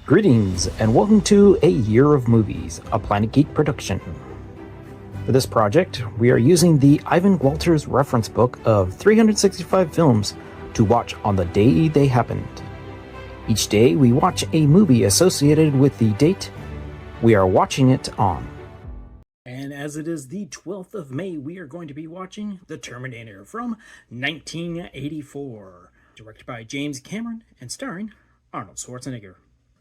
Greetings, and welcome to A Year of Movies, a Planet Geek production. For this project, we are using the Ivan Walters reference book of 365 films to watch on the day they happened. Each day, we watch a movie associated with the date we are watching it on. And as it is the 12th of May, we are going to be watching The Terminator from 1984, directed by James Cameron and starring Arnold Schwarzenegger.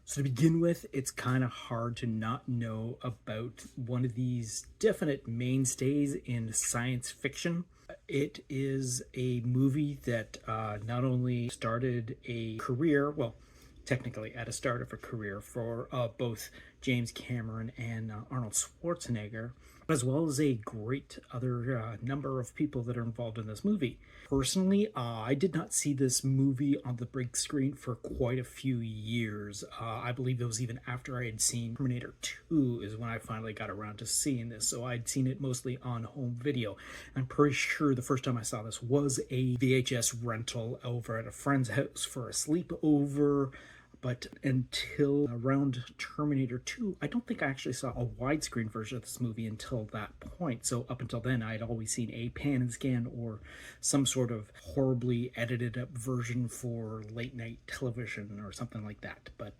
So to begin with, it's kind of hard to not know about one of these definite mainstays in science fiction. It is a movie that not only started a career, well, technically at a start of a career for both James Cameron and Arnold Schwarzenegger, as well as a great other number of people that are involved in this movie. Personally, I did not see this movie on the big screen for quite a few years. I believe it was even after I had seen Terminator 2 is when I finally got around to seeing this. So I'd seen it mostly on home video. I'm pretty sure the first time I saw this was a VHS rental over at a friend's house for a sleepover. But until around Terminator 2, I don't think I actually saw a widescreen version of this movie until that point. So up until then, I'd always seen a pan and scan or some sort of horribly edited up version for late night television or something like that. But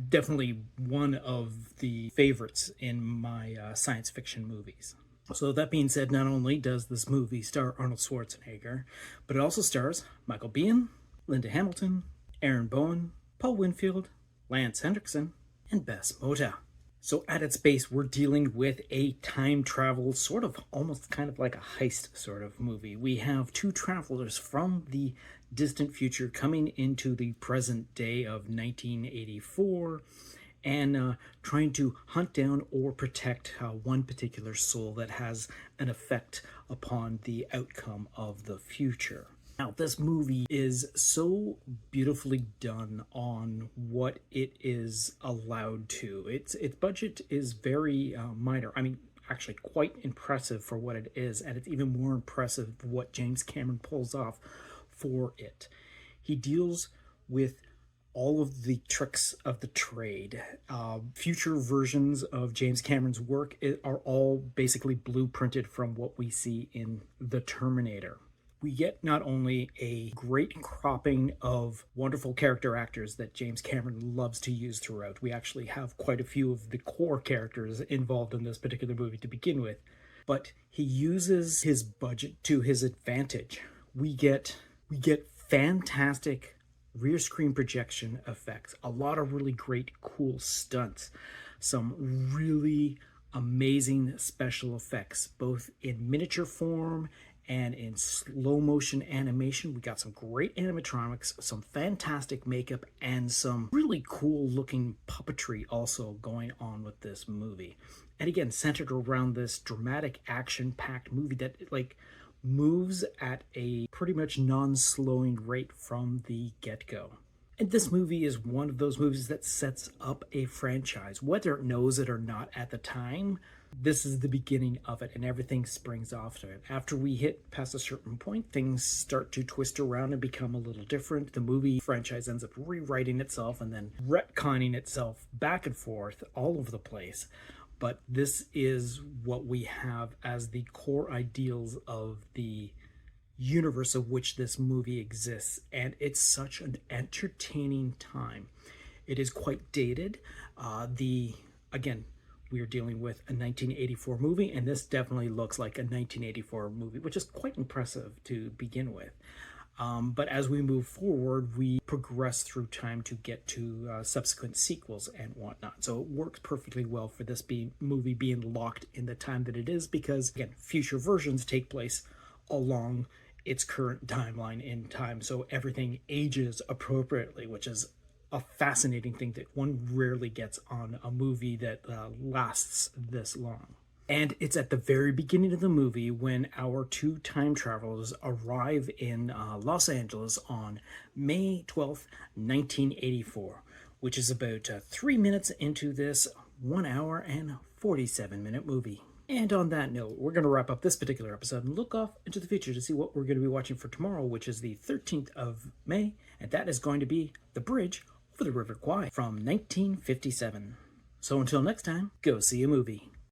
definitely one of the favorites in my science fiction movies. So that being said, not only does this movie star Arnold Schwarzenegger, but it also stars Michael Biehn, Linda Hamilton, Aaron Bowen, Paul Winfield, Lance Henriksen, and Bess Mota. So at its base, we're dealing with a time travel, sort of almost kind of like a heist sort of movie. We have two travelers from the distant future coming into the present day of 1984 and trying to hunt down or protect one particular soul that has an effect upon the outcome of the future. Now, this movie is so beautifully done on what it is allowed to. Its budget is very minor. I mean, actually quite impressive for what it is, and it's even more impressive what James Cameron pulls off for it. He deals with all of the tricks of the trade. Future versions of James Cameron's work are all basically blueprinted from what we see in The Terminator. We get not only a great cropping of wonderful character actors that James Cameron loves to use throughout. We actually have quite a few of the core characters involved in this particular movie to begin with, but he uses his budget to his advantage. We get fantastic rear screen projection effects, a lot of really great cool stunts, some really amazing special effects, both in miniature form and in slow motion animation. We got some great animatronics, some fantastic makeup, and some really cool looking puppetry also going on with this movie. And again, centered around this dramatic action-packed movie that moves at a pretty much non-slowing rate from the get-go. And this movie is one of those movies that sets up a franchise. Whether it knows it or not at the time, this is the beginning of it, and everything springs off to it. After we hit past a certain point, things start to twist around and become a little different. The movie franchise ends up rewriting itself and then retconning itself back and forth all over the place. But this is what we have as the core ideals of the universe of which this movie exists, and it's such an entertaining time. It is quite dated. Again, we are dealing with a 1984 movie, and this definitely looks like a 1984 movie, which is quite impressive to begin with. But as we move forward, we progress through time to get to subsequent sequels and whatnot. So it works perfectly well for this movie being locked in the time that it is, because, again, future versions take place along its current timeline in time, so everything ages appropriately, which is a fascinating thing that one rarely gets on a movie that lasts this long. And it's at the very beginning of the movie when our two time travelers arrive in Los Angeles on May 12th, 1984, which is about 3 minutes into this 1 hour and 47-minute movie. And on that note, we're going to wrap up this particular episode and look off into the future to see what we're going to be watching for tomorrow, which is the 13th of May, and that is going to be The Bridge for the River Kwai from 1957. So until next time, go see a movie.